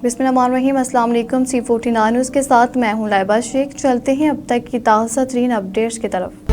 बिस्मिल्लाहिर्रहमानिर्रहीम। अस्सलाम वालेकुम। C49 न्यूज़ के साथ मैं हूं लाइबा शेख। चलते हैं अब तक की ताज़ा तरीन अपडेट्स की तरफ।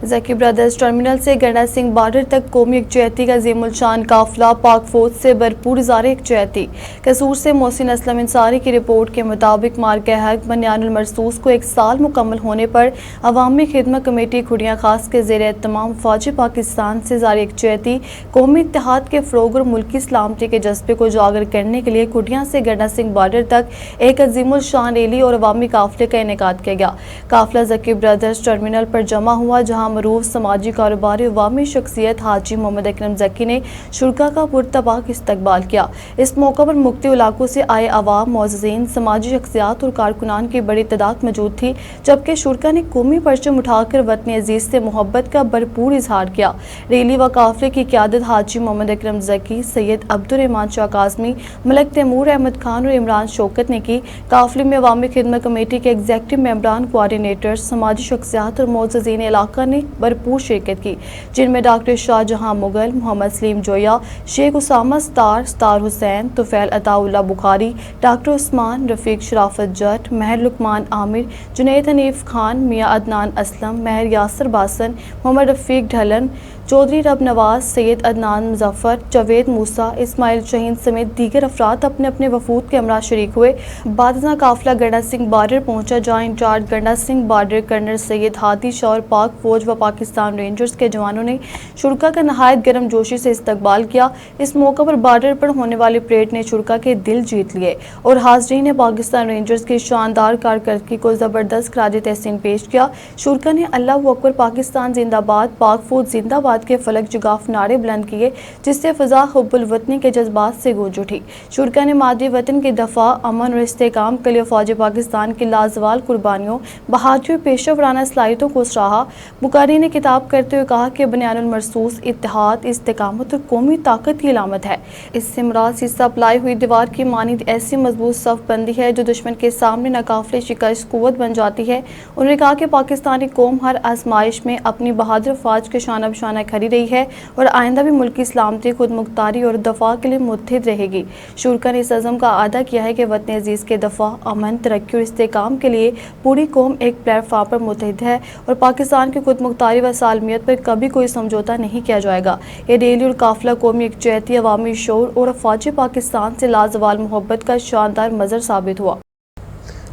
ज़की ब्रदर्स टर्मिनल से गंडा सिंह बॉर्डर तक कौमी यकजहती का ज़ीमुल-शान काफिला पाक फौज से भरपूर इज़हार यकजहती। कसूर से मोहसिन असलम अंसारी की रिपोर्ट के मुताबिक मार्का हक बनियानुल मरसूस को 1 साल मुकम्मल होने पर अवामी खिदमत कमेटी खुडियाँ खास के ज़ेर एहतमाम फौज पाकिस्तान से इज़हार यकजहती कौमी इत्तेहाद के फ़रोग़ और मुल्की सलामती के जज्बे को उजागर करने के लिए खुडियाँ से गंडा सिंह बॉर्डर तक एक अज़ीमुल-शान रैली और अवामी काफिले का इनेकाद किया गया। काफिला ज़की ब्रदर्स टर्मिनल पर जमा हुआ, जहाँ मरूफ समाजी कारोबारी अवामी शख्सियत हाजी मोहम्मद अकरम ज़की ने शुरका का पुरतबाक इस्तकबाल किया। इस मौका पर मुख्तलिफ इलाकों से आए अवाम, मोअज़्ज़िज़ीन, समाजी शख्सियात और कारकुनान की बड़ी तादाद मौजूद थी, जबकि शुरका ने कौमी परचम उठाकर वतन अजीज से मोहब्बत का भरपूर इजहार किया। रैली व काफिले की क़यादत हाजी मोहम्मद अकरम ज़की, सैयद अब्दुर्रहमान शाह काज़मी, मलक तैमूर अहमद खान और इमरान शौकत ने की। काफिले में अवामी खिदमत कमेटी के एग्जीक्यूटिव मेंबरान, कोआर्डिनेटर्स, समाजी शख्सियात और मोअज़्ज़िज़ीन इलाका ने भरपूर शिरकत की, जिनमें डॉक्टर शाहजहां मुगल, मोहम्मद सलीम जोया, शेख उसामा स्तार हुसैन, तुफैल अताउल्लाह बुखारी, डॉक्टर उस्मान, रफीक शराफत जट, महर लुकमान आमिर, जुनैद हनीफ खान, मियाँ अदनान असलम, महर यासर बासन, मोहम्मद रफीक ढलन, चौधरी रब नवाज, सैयद अदनान मुजफ्फर, जवेद मूसा, इस्माइल शहीन समेत दीगर अफराद अपने अपने वफूद के हमरा शरीक हुए। बादशाह काफिला गंडा सिंह बॉर्डर पहुंचा, जहाँ इंचार्ज गंडा सिंह बॉर्डर कर्नल सैयद हादी शाह और पाक फौज व पाकिस्तान रेंजर्स के जवानों ने शुरका का नहायत गर्म जोशी से इस्तकबाल किया। इस मौका पर बॉर्डर पर होने वाली परेड ने शुरका के दिल जीत लिए और हाज़रीन ने पाकिस्तान रेंजर्स की शानदार कारकर्दगी को ज़बरदस्त खराज तहसीन पेश किया। शुरका ने अल्लाहु अकबर, पाकिस्तान जिंदाबाद, पाक फौज जिंदाबाद के फलक जुगाफ नारे बुलंद किए, जिससे फ़ज़ा हुब्बुल वतनी के जज्बात से गूंज उठी। शुरका ने मादी वतन की दफ़ा, अमन और इस्तेहकाम के लिए फ़ौज पाकिस्तान की लाजवाल कुर्बानियों, बहादुरी, पेशा वराना सलाहियतों को सराहा। बुखारी ने किताब करते हुए कहा कि बनियानुल मरसूस इत्तेहाद, इस्तेकामत और कौमी ताकत की अलामत है। इससे मुराद हिस्सा अप्लाई हुई दीवार की मानिंद ऐसी मजबूत सफ बंदी है जो दुश्मन के सामने नाकाफिले शिकस्त कुव्वत बन जाती है। उन्होंने कहा कि पाकिस्तानी कौम हर आजमाइश में अपनी बहादुर फौज के शाना बशाना खड़ी रही है और आइंदा भी मुल्की सलामती, खुद मुख्तारी और दफा के लिए मुत्तहिद रहेगी। शुरका ने इस अज़म का अदा किया है कि वतन अजीज़ के दफा, अमन, तरक्की और इस्तेहकाम के लिए पूरी कौम एक प्लेटफार्म पर मुत्तहिद है और पाकिस्तान की खुद मुख्तारी व सालमियत पर कभी कोई समझौता नहीं किया जाएगा। ये रैली और काफिला कौमी यकजहती, अवामी शऊर और फौज पाकिस्तान से लाजवाल मोहब्बत का शानदार मज़र साबित हुआ।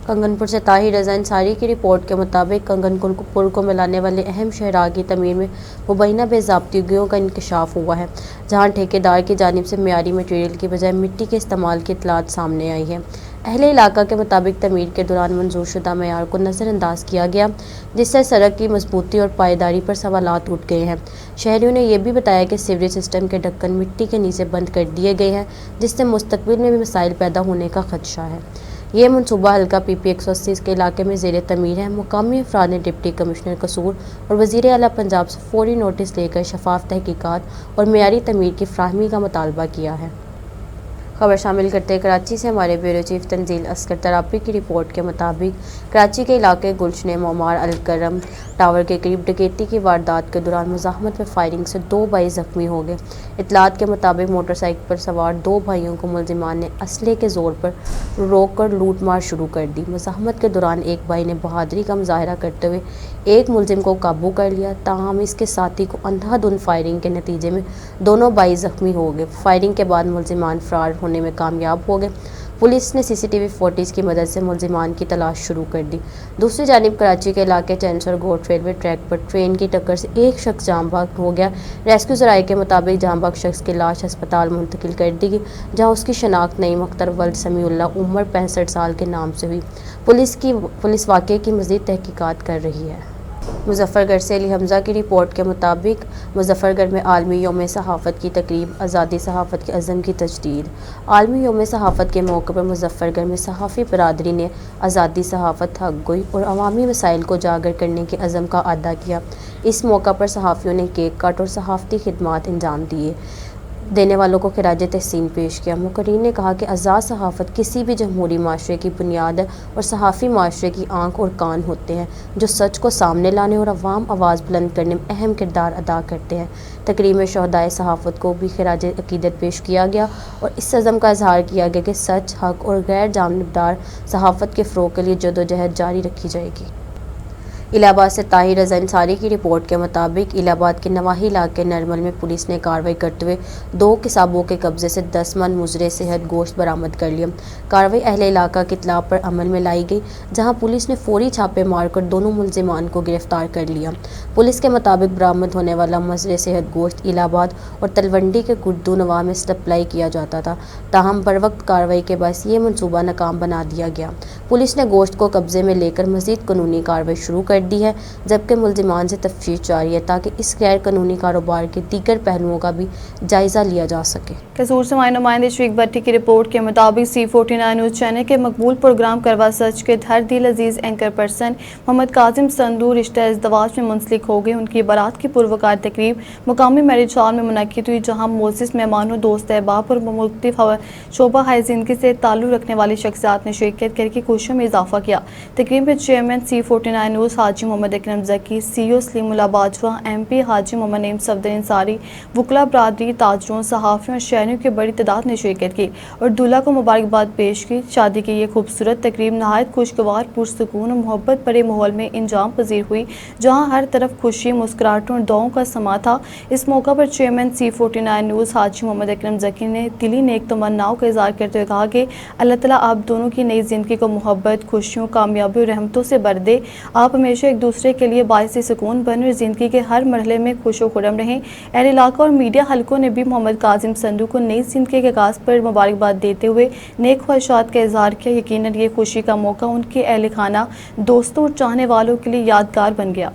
कंगनपुर से ताहिर रज़ा अंसारी की रिपोर्ट के मुताबिक कंगनपुर को मिलाने वाले अहम शहरा की तमीर में मुबैना बेज़ाब्तिगियों का इंकशाफ हुआ है, जहां ठेकेदार की जानिब से मियारी मटीरियल की बजाय मिट्टी के इस्तेमाल की इतलात सामने आई है। अहले इलाका के मुताबिक तमीर के दौरान मंजूर शुदा मयार को नज़रअंदाज किया गया, जिससे सड़क की मजबूती और पायदारी पर सवालात उठ गए हैं। शहरियों ने यह भी बताया कि सीवरेज सिस्टम के ढक्कन मिट्टी के नीचे बंद कर दिए गए हैं, जिससे मुस्तकबिल में भी मसाइल पैदा होने का खदशा है। ये मनसूबा हल्का PP 180 के इलाके में ज़ेर तमीर है। मुकामी अफराद ने डिप्टी कमिश्नर कसूर और वज़ीर आला पंजाब से फौरी नोटिस लेकर शफाफ तहकीकात और मियारी तमीर की फ्राहमी का मुतालबा किया है। खबर शामिल करते हैं कराची से हमारे ब्यूरो चीफ तंजील अस्कर तरापी की रिपोर्ट के मुताबिक कराची के इलाके गुलशन मोमार अल करम टावर के करीब डकैती की वारदात के दौरान मुज़ाहमत में फायरिंग से 2 भाई ज़ख्मी हो गए। इतलात के मुताबिक मोटरसाइकिल पर सवार 2 भाइयों को मुलजिमान ने असले के ज़ोर पर रोक कर लूट मार शुरू कर दी। मुज़ाहमत के दौरान एक भाई ने बहादुरी का मुजाहरा करते हुए एक मुलजिम को काबू कर लिया, ताहम इसके साथी को अंधाधुंध फायरिंग के नतीजे में दोनों भाई ज़ख्मी हो गए। फायरिंग के बाद मुलजिमान फरार होने में कामयाब हो गए। पुलिस ने CCTV फुटेज की मदद से मुलजिमान की तलाश शुरू कर दी। दूसरी जानिब कराची के इलाके चैंसर गोट रेलवे ट्रैक पर ट्रेन की टक्कर से एक शख्स जाम बहक हो गया। रेस्क्यू ज़राए के मुताबिक जाम बहक शख्स की लाश अस्पताल मुंतकिल कर दी गई, जहां उसकी शनाख्त नईम अख्तर वल्द समीउल्लाह उम्र 65 साल के नाम से हुई। पुलिस वाक़े की मज़ीद तहकीकात कर रही है। मुजफ्फरगढ़ से अली हमज़ा की रिपोर्ट के मुताबिक मुजफ्फरगढ़ में आलमी यौम सहाफ़त की तकरीब, आज़ादी सहाफ़त के अज़म की तजदीद। आलमी यौम सहाफ़त के मौके पर मुजफ्फरगढ़ में सहाफ़ी बरादरी ने आज़ादी सहाफ़त, हक़ गोई और अवामी मसाइल को उजागर करने के अज़म का अदा किया। इस मौका पर सहाफ़ियों ने केक कट और सहाफ़ती खिदमात अंजाम दिए। دینے والوں کو خراج تحسین پیش کیا۔ مقررین نے کہا کہ آزاد صحافت کسی بھی جمہوری معاشرے کی بنیاد ہے اور صحافی معاشرے کی آنکھ اور کان ہوتے ہیں جو سچ کو سامنے لانے اور عوام آواز بلند کرنے میں اہم کردار ادا کرتے ہیں۔ تقریب میں شہدائے صحافت کو بھی خراج عقیدت پیش کیا گیا اور اس عزم کا اظہار کیا گیا کہ سچ، حق اور غیر جانبدار صحافت کے فروغ کے لیے جدوجہد جاری رکھی جائے گی۔ الہ آباد سے طاہر رضا انصاری کی رپورٹ کے مطابق الہ آباد کے نواحی علاقے نرمل میں پولیس نے کارروائی کرتے ہوئے 2 قصابوں کے قبضے سے 10 من مضر صحت گوشت برآمد کر لیا۔ کارروائی اہل علاقہ کی اطلاع پر عمل میں لائی گئی، جہاں پولیس نے فوری چھاپے مار کر دونوں ملزمان کو گرفتار کر لیا۔ پولیس کے مطابق برآمد ہونے والا مضر صحت گوشت الہ آباد اور تلونڈی کے گردو نواح میں سپلائی کیا جاتا تھا، تاہم بروقت کارروائی کے باعث یہ منصوبہ ناکام بنا دیا گیا۔ پولیس نے گوشت کو قبضے میں لے کر مزید قانونی کارروائی شروع کر دی ہے، جبکہ ملزمان سے تفتیش جاری ہے تاکہ اس غیر قانونی کاروبار کے دیگر پہلوؤں کا بھی جائزہ لیا جا سکے۔ قصور سے ہمارے نمائندے شفیق بھٹی کی رپورٹ کے مطابق C49 نیوز چینل کے مقبول پروگرام کروا سچ کے ہر دل عزیز اینکر پرسن محمد کاظم سندھو رشتہ ازدواج میں منسلک ہو گئے۔ ان کی بارات کی پروقار تقریب مقامی میرج ہال میں منعقد ہوئی، جہاں معزز مہمانوں، دوست احباب اور مختلف شعبہ ہائے زندگی سے تعلق رکھنے والی شخصیات نے شرکت کر کے خوشیوں میں اضافہ کیا۔ تقریب میں چیئرمین C49 نیوز حاجی محمد اکرم ذکی، CEO سلیم اللہ باجوہ، MP حاجی محمد نعیم صفدر انصاری، وکلاء برادری، تاجروں، صحافیوں اور شہریوں کی بڑی تعداد نے شرکت کی اور دولہا کو مبارکباد پیش کی۔ شادی کی یہ خوبصورت تقریب نہایت خوشگوار، پرسکون اور محبت بھرے ماحول میں انجام پذیر ہوئی، جہاں ہر طرف خوشی، مسکراہٹوں اور دعاؤں کا سماں تھا۔ اس موقع پر چیئرمین C49 نیوز حاجی محمد اکرم ذکی نے دلی نیک تمناؤں کا اظہار کرتے ہوئے کہا کہ اللہ تعالیٰ آپ دونوں کی نئی زندگی کو محبت، خوشیوں، کامیابی اور رحمتوں سے بھر دے۔ آپ ہمیشہ ایک دوسرے کے لیے باعث سکون بنے اور زندگی کے ہر مرحلے میں خوش و خرم رہیں۔ اہل علاقہ اور میڈیا حلقوں نے بھی محمد کاظم سندھو کو نئی زندگی کے آغاز پر مبارکباد دیتے ہوئے نیک خواہشات کا اظہار کیا۔ یقیناً یہ خوشی کا موقع ان کے اہل خانہ، دوستوں اور چاہنے والوں کے لیے یادگار بن گیا۔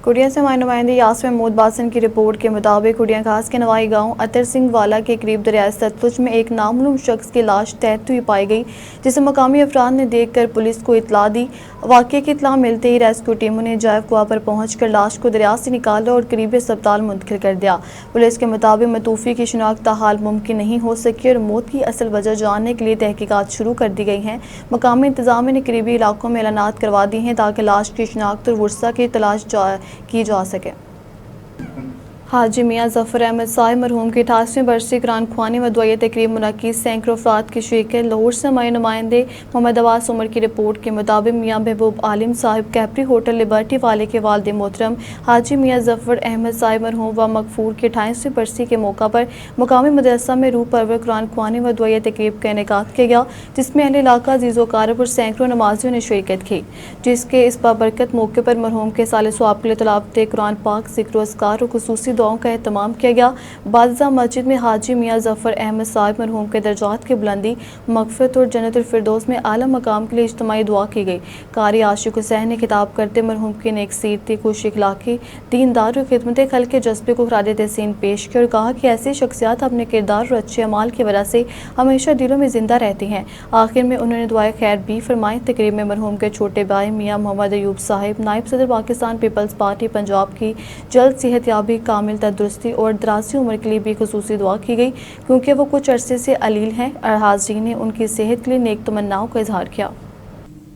کڑیا سے ہمارے نمائندے یاسر محمود باسن کی رپورٹ کے مطابق کڑیا خاص کے نواحی گاؤں اتر سنگھ والا کے قریب دریائے ستلج میں ایک نامعلوم شخص کی لاش تیرتی ہوئی پائی گئی، جسے مقامی افراد نے دیکھ کر پولیس کو اطلاع دی۔ واقعے کی اطلاع ملتے ہی ریسکیو ٹیموں نے جائف کنواں پر پہنچ کر لاش کو دریا سے نکالا اور قریبی اسپتال منتقل کر دیا۔ پولیس کے مطابق متوفی کی شناخت تاحال ممکن نہیں ہو سکی اور موت کی اصل وجہ جاننے کے لیے تحقیقات شروع کر دی گئی ہیں۔ مقامی انتظامیہ نے قریبی علاقوں میں اعلانات کروا دیے ہیں تاکہ لاش کی شناخت اور ورثہ کی تلاش کی جا سکے۔ حاجی میاں ظفر احمد صاحب مرحوم کی 88ویں برسی قرآن خوانی و دعائیہ تقریب منعقد، سینکڑوں افراد کی شرکت۔ لاہور سے ہمارے نمائندے محمد عباس عمر کی رپورٹ کے مطابق میاں محبوب عالم صاحب کیپری ہوٹل لبرٹی والے کے والد محترم حاجی میاں ظفر احمد صاحب مرحوم و مغفور کی 28ویں برسی کے موقع پر مقامی مدرسہ میں روح پرور قرآن خوانی و دعائیہ تقریب کا انعقاد کیا گیا، جس میں اہل علاقہ، عزیز و اقارب اور سینکڑوں نمازیوں نے شرکت کی، جس کے اس بابرکت موقع پر مرحوم کے سال ثواب کے لیے تلاوت قرآن پاک، ذکر و اذکار اور خصوصی دعاؤں کا اہتمام کیا گیا۔ بادشاہ مسجد میں حاجی میاں ظفر احمد صاحب مرحوم کے درجات کی بلندی، مغفرت اور جنت الفردوس میں اعلیٰ مقام کے لیے اجتماعی دعا کی گئی۔ قاری عاشق حسین نے خطاب کرتے مرحوم کی نیک سیرتی، خوش اخلاقی، دیندار اور خدمت خلق کے جذبے کو خراج تحسین پیش کیا اور کہا کہ ایسی شخصیات اپنے کردار اور اچھے اعمال کی وجہ سے ہمیشہ دلوں میں زندہ رہتی ہیں۔ آخر میں انہوں نے دعائے خیر بھی فرمائی۔ تقریب میں مرحوم کے چھوٹے بھائی میاں محمد ایوب صاحب، نائب صدر پاکستان پیپلز پارٹی پنجاب کی جلد صحت یابی، کامل تندرستی اور دراز عمر کے لیے بھی خصوصی دعا کی گئی، کیونکہ وہ کچھ عرصے سے علیل ہیں، اور حاضرین نے ان کی صحت کے لیے نیک تمناؤں کا اظہار کیا۔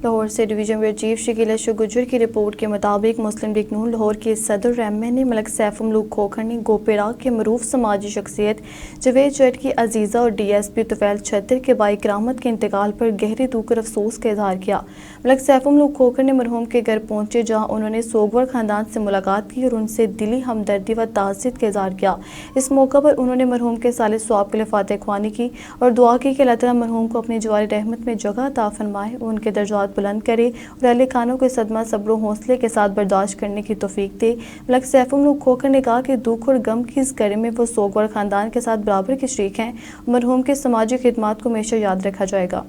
لاہور سے division bureau chief Shakeel Ashok Gujjar کی رپورٹ کے مطابق مسلم لیگ نون لاہور کے صدر رحمان نے ملک سیف ملوک کھوکھر نے گوپیرا کے معروف سماجی شخصیت جاوید جٹ کی عزیزہ اور DSP طفیل چھتر کے بائی کرامت کے انتقال پر گہری دکھ اور افسوس کا اظہار کیا۔ ملک سیف ملوک کھوکھر نے مرحوم کے گھر پہنچے، جہاں انہوں نے سوگوار خاندان سے ملاقات کی اور ان سے دلی ہمدردی و تعزیت کا اظہار کیا۔ اس موقع پر انہوں نے مرحوم کے سال ثواب کے لیے فاتح خوانی کی اور دعا کی کہ اللہ تعالیٰ مرحوم کو اپنی جواری رحمت میں جگہ عطا فرمائے اور ان کے درجات بلند کرے اور اہل خانوں کے صدمہ صبر و حوصلے کے ساتھ برداشت کرنے کی توفیق دے۔ ملک سیف ملوک کھوکھر نے کہا کہ دکھ اور غم کی اس گھڑی میں وہ سوگوار خاندان کے ساتھ برابر کے شریک ہیں۔ مرحوم کے سماجی خدمات کو ہمیشہ یاد رکھا جائے گا۔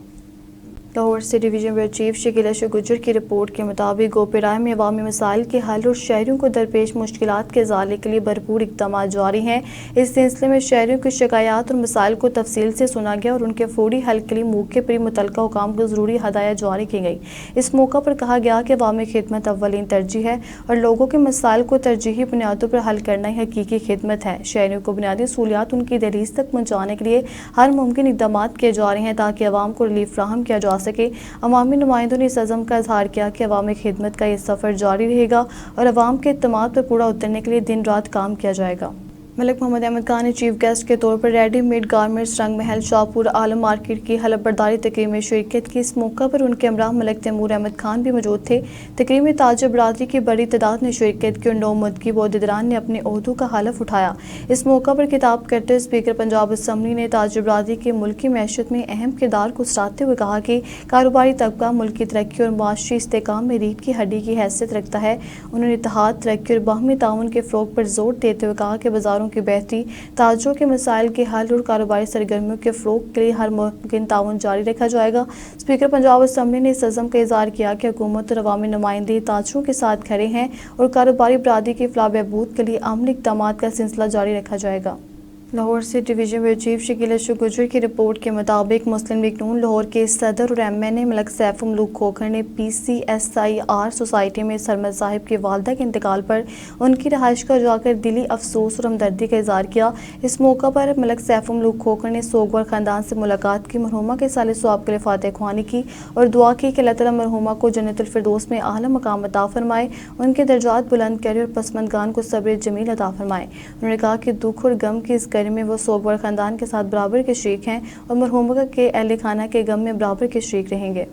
लाहौर से division bureau chief Shakeel Ashok गुजर की रिपोर्ट के मुताबिक गोपेराय में अवामी मसाइल के हल और शहरियों को दरपेश मुश्किलात के इज़ाले के लिए भरपूर इक़दाम जारी हैं। इस सिलसिले में शहरियों की शिकायत और मसाइल को तफसील से सुना गया और उनके फौरी हल के लिए मौके पर मुतलका हुकाम को ज़रूरी हदायत जारी की गई। इस मौका पर कहा गया कि अवामी खिदमत अव्वलीन तरजीह है और लोगों के मसाइल को तरजीही बुनियादों पर हल करना ही हकीकी खिदमत है। शहरियों को बुनियादी सहूलियात उनकी दहलीज तक पहुँचाने के लिए हर मुमकिन इक़दाम किए जा रहे हैं ताकि अवाम को रिलीफ फराहम किया जा सके। अवामी नुमाइंदों ने इस अज़म का इजहार किया कि अवामी खिदमत का ये सफ़र जारी रहेगा और अवाम के इत्तेमाद पर पूरा उतरने के लिए दिन रात काम किया जाएगा। मलिक मोहम्मद अहमद खान ने चीफ गेस्ट के तौर पर रेडी मेड गारमेंट्स रंग महल शाहपुर आलम मार्केट की हलफ बरदारी तकरीब में शिरकत की। इस मौका पर उनके हमरा मलिक तैमूर अहमद खान भी मौजूद थे। तकरीब में ताजिर बरादरी की बड़ी तादाद ने शिरकत की और 9 मुद्दगी बौद्धिदरान ने अपने ओहदों का हलफ उठाया। इस मौका पर खिताब करते हुए स्पीकर पंजाब असम्बली ने ताजिर बरादरी के मुल्की मैशत में अहम किरदार को सराहते हुए कहा कि कारोबारी तबका मुल्क की तरक्की और माशी इस्तेकाम में रीढ़ की हड्डी की हैसियत रखता है। उन्होंने इत्तेहाद, तरक्की और बाहमी ताउन के फ़रोग़ पर जोर देते हुए कहा कि बाज़ारों की बेहतरी, ताजरों के मसाइल के हल और कारोबारी सरगर्मियों के फ़रोग़ के लिए हर मुमकिन ताउन जारी रखा जाएगा। स्पीकर पंजाब असम्बली ने इस अज़म का इज़हार किया कि हुकूमत और अवामी नुमाइंदे ताजरों के साथ खड़े हैं और कारोबारी बरादरी की फलाह बहबूद के लिए अमली इक़दामात का सिलसिला जारी रखा जाएगा। लाहौर से division bureau chief Shakeel Ashok गुजर की रिपोर्ट के मुताबिक मुस्लिम लीग नून लाहौर के सदर और MNA मलक सैफ मलूक खोखर ने PCSIR सोसाइटी में सरमद साहिब की वालदा के इंतकाल पर उनकी रहाइश का जाकर दिली अफसोस और हमदर्दी का इज़हार किया। इस मौका पर मलक सैफ मलूक खोखर ने सोगवार ख़ानदान से मुलाकात की, मरहुमा के साले सवाब के लिए फातिहा ख्वानी की और दुआ की कि अल्लाह ताला मरहुमा को जन्नतुल फिरदौस में आला मकाम अता फरमाए, उनके दर्जात बुलंद करे और पसमंदगान को सब्र जमील अता फरमाए। उन्होंने कहा कि दुख और गम की इस में वो सोगवार ख़ानदान के साथ बराबर के शरीक हैं और मरहूमा के अहले खाना के गम में बराबर के शरीक रहेंगे।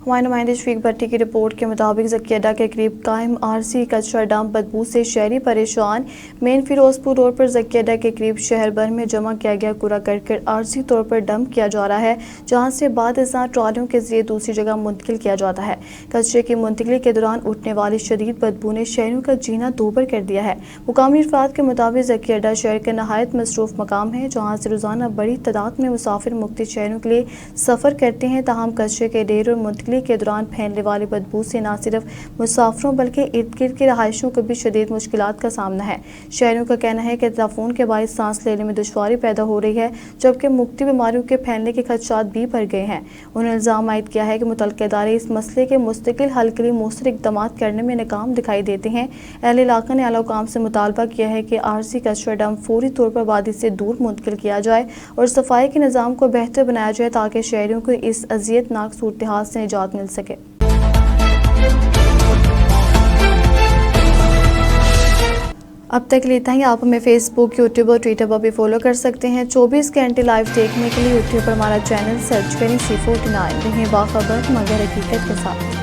हमारे नुमाइंदे शफीक भट्टी की रिपोर्ट के मुताबिक ज़किया के करीब कायम RC कचरा डंप बदबू से शहरी परेशान। मेन फिरोजपुर रोड पर ज़किया के करीब शहर भर में जमा किया गया कूड़ा करकट आर्जी तौर पर डंप किया जा रहा है, जहां से बाद ट्रालियों के जरिए दूसरी जगह मुंतकिल किया जाता है। कचरे की मुंतकिली के दौरान उठने वाली शदीद बदबू ने शहरों का जीना दूभर कर दिया है। मुकामी अफराद के मुताबिक ज़किया शहर का नहायत मसरूफ़ मकाम है, जहाँ से रोज़ाना बड़ी तादाद में मुसाफिर मुख्तलिफ शहरों के लिए सफ़र करते हैं। ताहम कचरे के ढेर और मुंतकिली के दौरान फैलने वाली बदबू से न सिर्फ मुसाफिरों बल्कि इर्द गिर्द के रहायशों को भी शदीद मुश्किलात का सामना है। शहरों का कहना है कि ताफून के बायस सांस लेने में दुश्वारी पैदा हो रही है, जबकि मुख्तलिफ बीमारियों के फैलने के खदशात भी बढ़ गए हैं। उन्होंने इल्ज़ाम आयद किया है कि मुतल्लिक़ इदारे इस मसले के मुस्तकिल हल के लिए मौसर इक़दाम करने में नाकाम दिखाई देते हैं। अहले इलाका ने आला हुकाम से मुतालबा किया है कि RC कचरा डंप फौरी तौर पर वादी से दूर मुंतकिल किया जाए और सफाई के निज़ाम को बेहतर बनाया जाए ताकि शहरियों को इस अज़ियतनाक सूरत-ए-हाल से निजात मिल सके। अब तक के लिए इतना ही। आप हमें फेसबुक, यूट्यूब और ट्विटर पर भी फॉलो कर सकते हैं। 24 घंटे लाइव देखने के लिए यूट्यूब पर हमारा चैनल सर्च करें C49। रहें बाखबर मगर हकीकत के साथ।